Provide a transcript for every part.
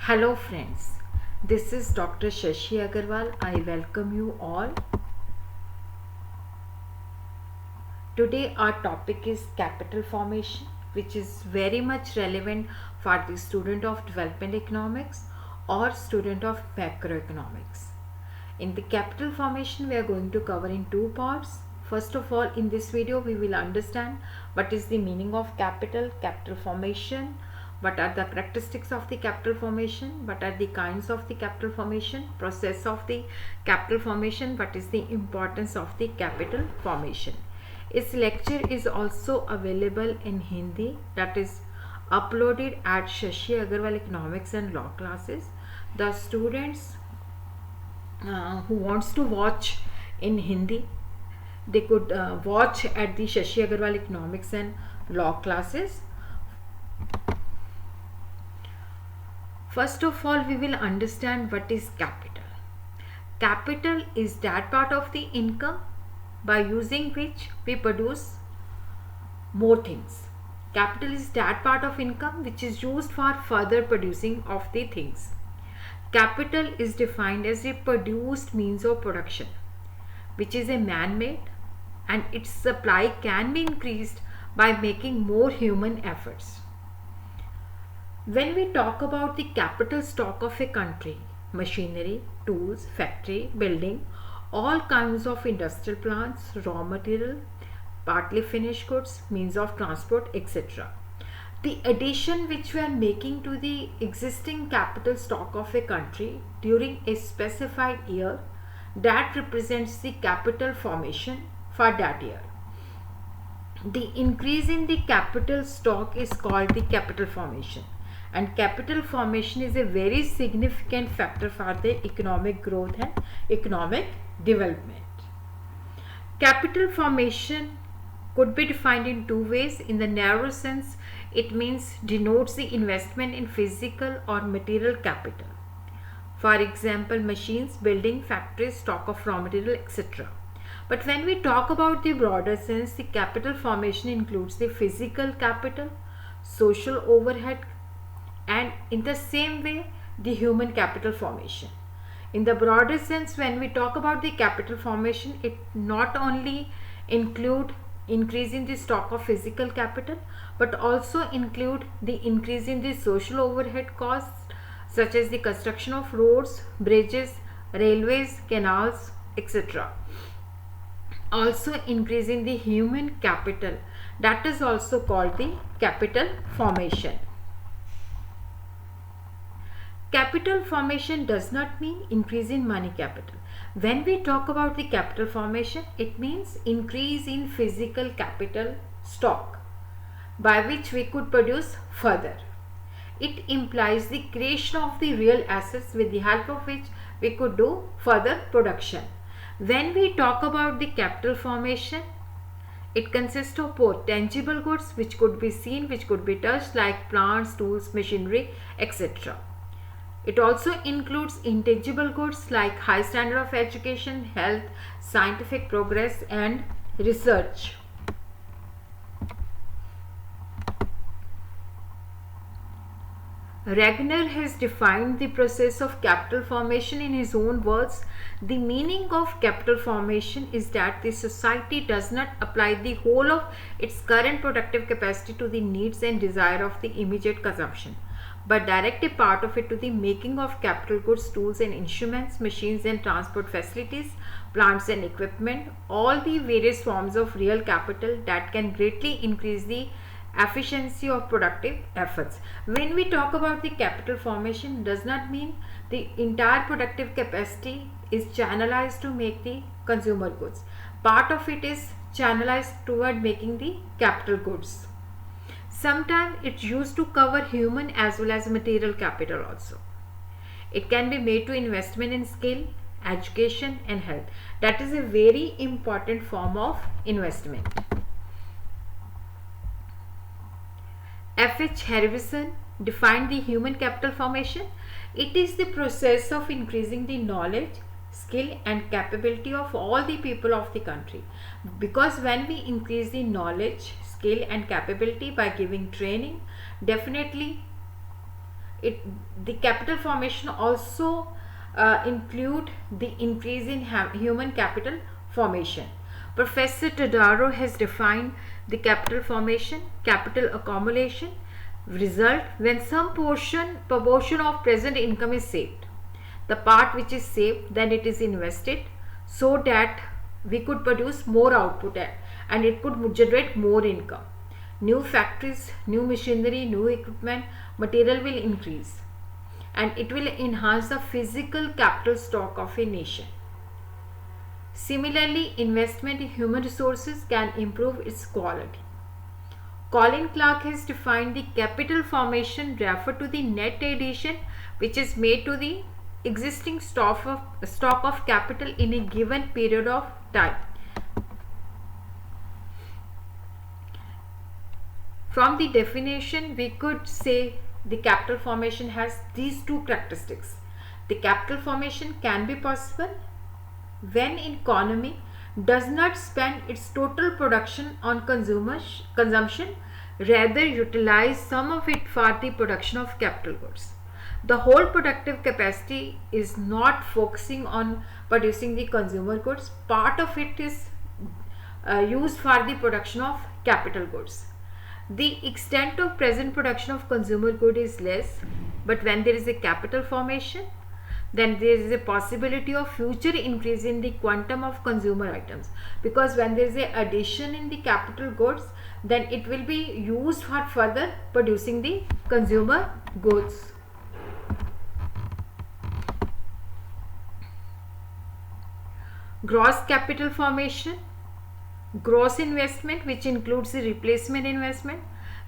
Hello friends, this is Dr. Shashi Agarwal. I welcome you all. Today our topic is capital formation, which is very much relevant for the student of development economics or student of macroeconomics. In the capital formation we are going to cover in two parts. First of all, in this video we will understand what is the meaning of capital formation, what are the characteristics of the capital formation, what are the kinds of the capital formation, process of the capital formation, what is the importance of the capital formation. Its lecture is also available in Hindi, that is uploaded at Shashi Agarwal Economics and Law classes. The students who wants to watch in Hindi, they could watch at the Shashi Agarwal Economics and Law classes. First of all, we will understand what is capital. Capital is that part of the income by using which we produce more things. Capital is that part of income which is used for further producing of the things. Capital is defined as a produced means of production, which is a man-made, and its supply can be increased by making more human efforts. When we talk about the capital stock of a country, machinery, tools, factory, building, all kinds of industrial plants, raw material, partly finished goods, means of transport, etc. The addition which we are making to the existing capital stock of a country during a specified year, that represents the capital formation for that year. The increase in the capital stock is called the capital formation, and capital formation is a very significant factor for the economic growth and economic development. Capital formation could be defined in two ways. In the narrow sense, it means denotes the investment in physical or material capital. For example, machines, building, factories, stock of raw material, etc. But when we talk about the broader sense, the capital formation includes the physical capital, social overhead, and in the same way the human capital formation. In the broader sense, when we talk about the capital formation, it not only include increase in the stock of physical capital, but also include the increase in the social overhead costs, such as the construction of roads, bridges, railways, canals, etc. Also increase in the human capital, that is also called the capital formation. Capital formation does not mean increase in money capital. When we talk about the capital formation, it means increase in physical capital stock by which we could produce further. It implies the creation of the real assets with the help of which we could do further production. When we talk about the capital formation, it consists of both tangible goods which could be seen, which could be touched, like plants, tools, machinery, etc. It also includes intangible goods like high standard of education, health, scientific progress, and research. Regner has defined the process of capital formation in his own words. The meaning of capital formation is that the society does not apply the whole of its current productive capacity to the needs and desire of the immediate consumption, but direct a part of it to the making of capital goods, tools and instruments, machines and transport facilities, plants and equipment, all the various forms of real capital that can greatly increase the efficiency of productive efforts. When we talk about the capital formation, does not mean the entire productive capacity is channelized to make the consumer goods. Part of it is channelized toward making the capital goods. Sometimes it's used to cover human as well as material capital also. It can be made to investment in skill, education and health. That is a very important form of investment. F.H. Harrison defined the human capital formation. It is the process of increasing the knowledge, skill and capability of all the people of the country. Because when we increase the knowledge, skill and capability by giving training, definitely it the capital formation also include the increase in human capital formation. Professor Tadaro has defined the capital formation, capital accumulation result when some proportion of present income is saved. The part which is saved, then it is invested so that we could produce more output and it could generate more income. New factories, new machinery, new equipment, material will increase and it will enhance the physical capital stock of a nation. Similarly, investment in human resources can improve its quality. Colin Clark has defined the capital formation refer to the net addition which is made to the existing stock of capital in a given period of time. From the definition, we could say the capital formation has these two characteristics. The capital formation can be possible when an economy does not spend its total production on consumption, rather utilize some of it for the production of capital goods. The whole productive capacity is not focusing on producing the consumer goods. Part of it is used for the production of capital goods. The extent of present production of consumer good is less, but when there is a capital formation, then there is a possibility of future increase in the quantum of consumer items, because when there is a addition in the capital goods, then it will be used for further producing the consumer goods. Gross capital formation, gross investment which includes the replacement investment,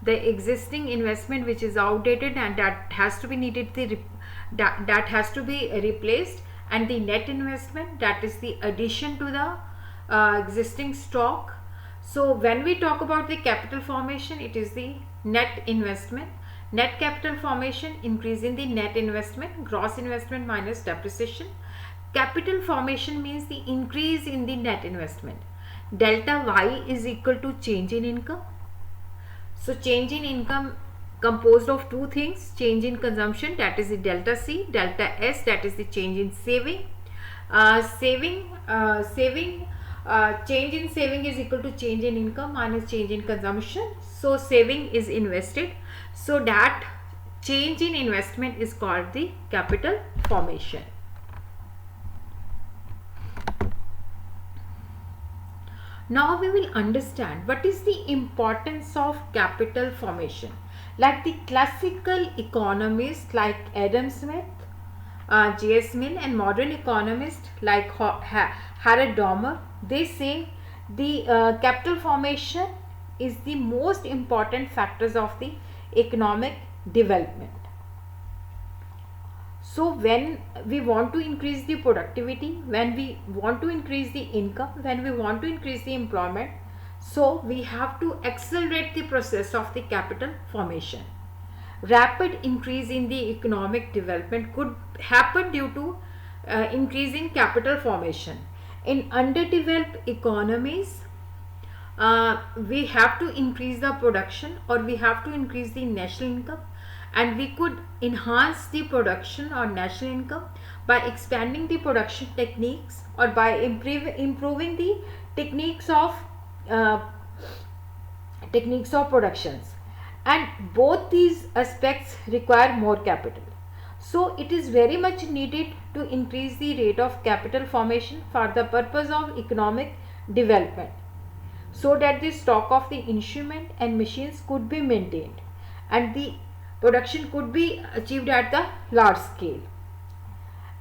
the existing investment which is outdated and that has to be that has to be replaced, and the net investment, that is the addition to the existing stock. So when we talk about the capital formation, it is the net investment. Net capital formation, increase in the net investment, gross investment minus depreciation. Capital formation means the increase in the net investment. Delta Y is equal to change in income. So change in income composed of two things: change in consumption, that is the delta C, delta S, that is the change in saving. Change in saving is equal to change in income minus change in consumption. So saving is invested, so that change in investment is called the capital formation. Now we will understand what is the importance of capital formation. Like the classical economists like Adam Smith, J.S. Mill, and modern economists like Harold Dormer, they say the capital formation is the most important factors of the economic development. So when we want to increase the productivity, when we want to increase the income, when we want to increase the employment, so we have to accelerate the process of the capital formation. Rapid increase in the economic development could happen due to increasing capital formation. In underdeveloped economies, we have to increase the production, or we have to increase the national income, and we could enhance the production or national income by expanding the production techniques or by improving the techniques of productions, and both these aspects require more capital. So it is very much needed to increase the rate of capital formation for the purpose of economic development, so that the stock of the instrument and machines could be maintained and the production could be achieved at the large scale.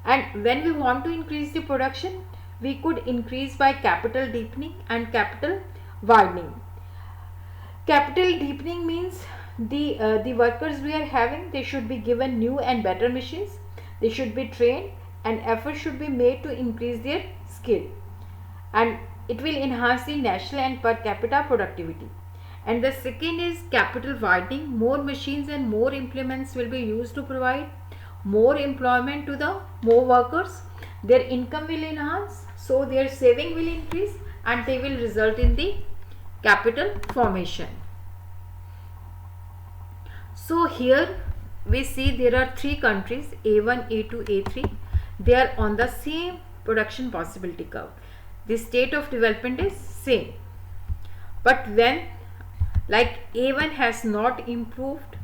And when we want to increase the production, we could increase by capital deepening and capital widening. Capital deepening means the workers we are having, they should be given new and better machines, they should be trained, and effort should be made to increase their skill, and it will enhance the national and per capita productivity. And the second is capital widening. More machines and more implements will be used to provide more employment to the more workers. Their income will enhance, so their saving will increase, and they will result in the capital formation. So here we see there are three countries, A1, A2, A3. They are on the same production possibility curve. The state of development is same. But when like A1 has not improved,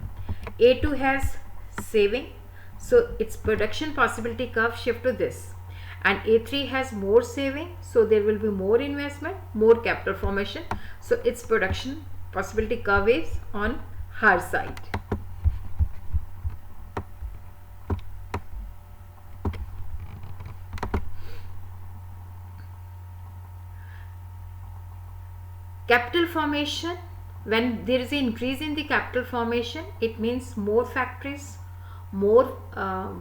A2 has saving, so its production possibility curve shift to this, and A3 has more saving, so there will be more investment, more capital formation, so its production possibility curve is on higher side. Capital formation, when there is an increase in the capital formation, it means more factories, more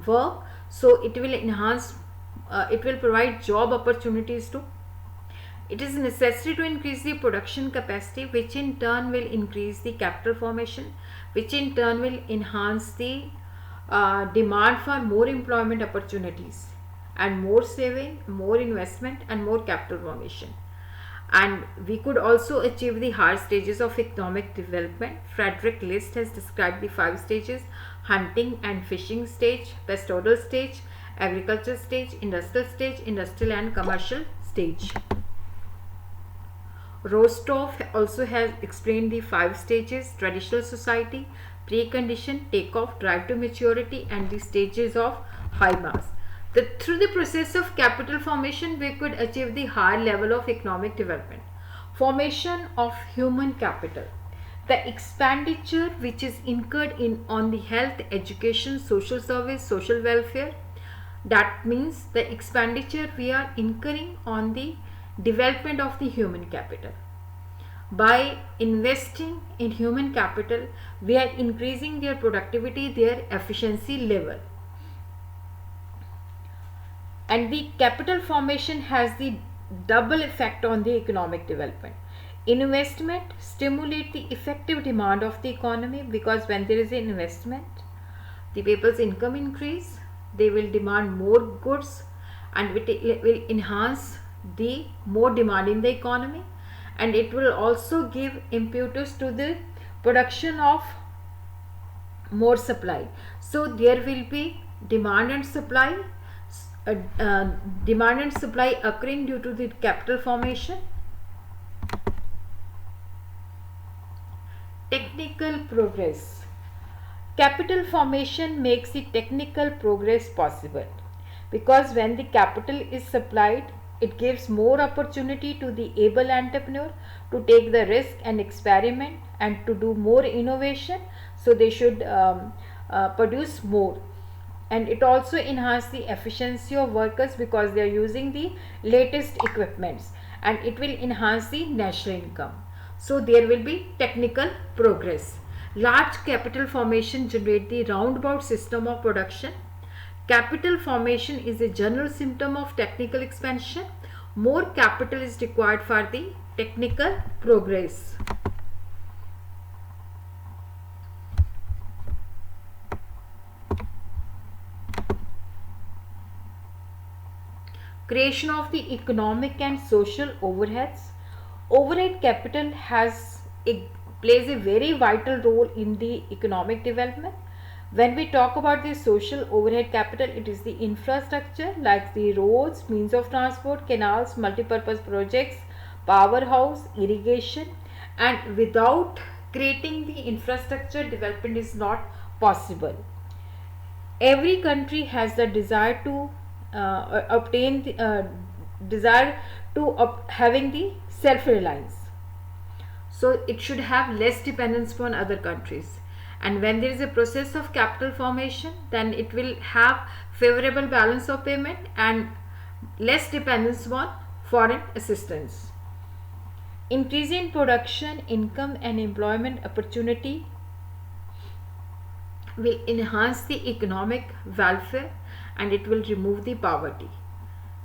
work, so it will enhance, it will provide job opportunities too. It is necessary to increase the production capacity, which in turn will increase the capital formation, which in turn will enhance the demand for more employment opportunities, and more saving, more investment, and more capital formation. And we could also achieve the higher stages of economic development. Frederick List has described the 5 stages: hunting and fishing stage, pastoral stage, agriculture stage, industrial and commercial stage. Rostov also has explained the 5 stages: traditional society, precondition, takeoff, drive to maturity, and the stages of high mass. Through the process of capital formation, we could achieve the higher level of economic development. Formation of human capital. The expenditure which is incurred on the health, education, social service, social welfare, that means the expenditure we are incurring on the development of the human capital. By investing in human capital, we are increasing their productivity, their efficiency level. And the capital formation has the double effect on the economic development. Investment stimulate the effective demand of the economy, because when there is an investment, the people's income increase, they will demand more goods, and it will enhance the more demand in the economy, and it will also give impetus to the production of more supply. So there will be demand and supply occurring due to the capital formation. Technical progress. Capital formation makes the technical progress possible, because when the capital is supplied, it gives more opportunity to the able entrepreneur to take the risk and experiment and to do more innovation, so they should produce more. And it also enhances the efficiency of workers, because they are using the latest equipments, and it will enhance the national income. So there will be technical progress. Large capital formation generate the roundabout system of production. Capital formation is a general symptom of technical expansion. More capital is required for the technical progress. Creation of the economic and social overheads. Overhead capital plays a very vital role in the economic development. When we talk about the social overhead capital, it is the infrastructure like the roads, means of transport, canals, multipurpose projects, powerhouse, irrigation, and without creating the infrastructure, development is not possible. Every country has the desire to obtain the having the self-reliance, so it should have less dependence upon other countries. And when there is a process of capital formation, then it will have favorable balance of payment and less dependence on foreign assistance. Increase in production, income, and employment opportunity will enhance the economic welfare, and it will remove the poverty.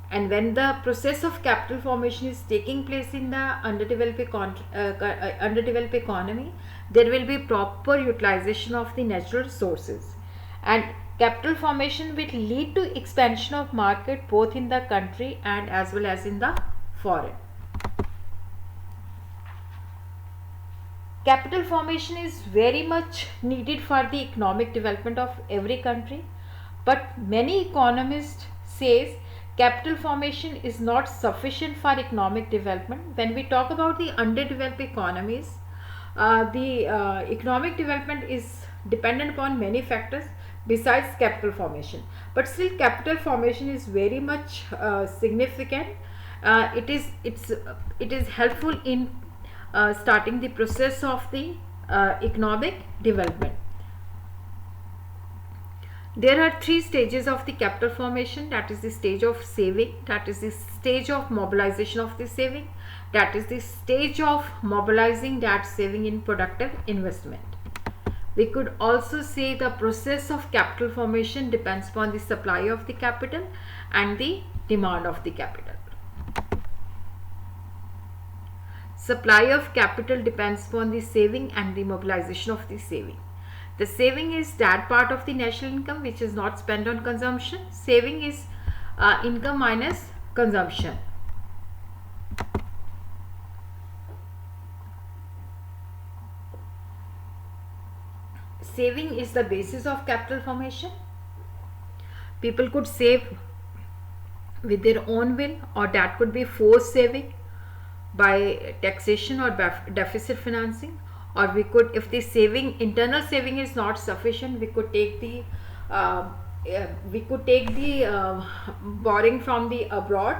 And when the process of capital formation is taking place in the underdeveloped economy, there will be proper utilization of the natural resources, and capital formation will lead to expansion of market both in the country and as well as in the foreign. Capital formation is very much needed for the economic development of every country, but many economists says capital formation is not sufficient for economic development. When we talk about the underdeveloped economies, the economic development is dependent upon many factors besides capital formation, but still capital formation is very much significant. It is helpful in starting the process of the economic development. There are three stages of the capital formation. That is the stage of saving, that is the stage of mobilization of the saving, that is the stage of mobilizing that saving in productive investment. We could also say the process of capital formation depends upon the supply of the capital and the demand of the capital. Supply of capital depends upon the saving and the mobilization of the saving. The saving is that part of the national income which is not spent on consumption. Saving is income minus consumption. Saving is the basis of capital formation. People could save with their own will, or that could be forced saving by taxation or deficit financing, or we could, if the saving, internal saving is not sufficient, we could take the borrowing from the abroad.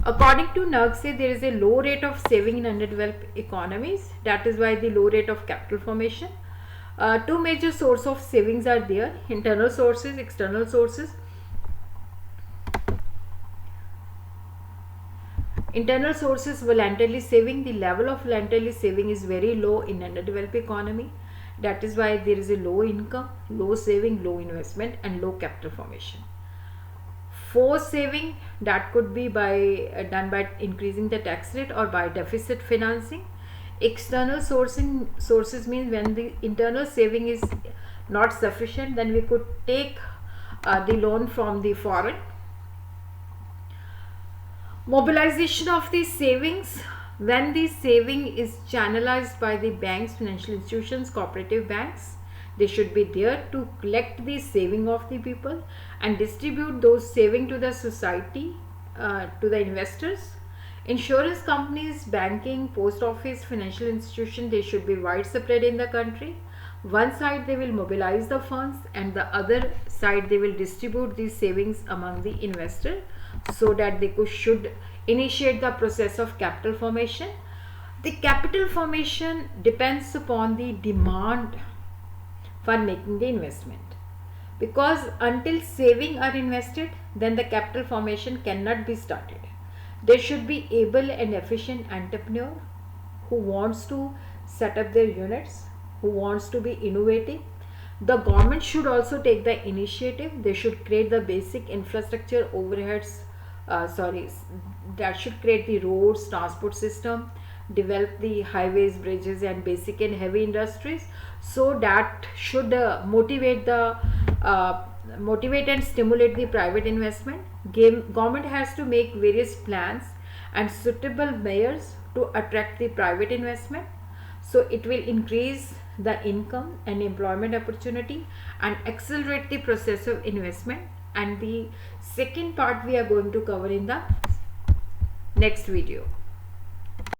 According to NURC, there is a low rate of saving in underdeveloped economies. That is why the low rate of capital formation. Two major sources of savings are there: internal sources, external sources. Internal sources, voluntarily saving. The level of voluntarily saving is very low in underdeveloped economy. That is why there is a low income, low saving, low investment, and low capital formation. Forced saving, that could be done by increasing the tax rate or by deficit financing. External sources means when the internal saving is not sufficient, then we could take the loan from the foreign. Mobilization of the savings, when the saving is channelized by the banks, financial institutions, cooperative banks, they should be there to collect the saving of the people and distribute those saving to the society, to the investors. Insurance companies, banking, post office, financial institution, they should be widespread in the country. One side they will mobilize the funds, and the other side they will distribute these savings among the investor, so that they should initiate the process of capital formation. The capital formation depends upon the demand for making the investment, because until saving are invested, then the capital formation cannot be started. There should be able and efficient entrepreneur who wants to set up their units, who wants to be innovative. The government should also take the initiative. They should create the basic infrastructure overheads, that should create the roads, transport system, develop the highways, bridges, and basic and heavy industries. So that should motivate and stimulate the private investment. Government has to make various plans and suitable measures to attract the private investment, so it will increase the income and employment opportunity and accelerate the process of investment. And the second part we are going to cover in the next video.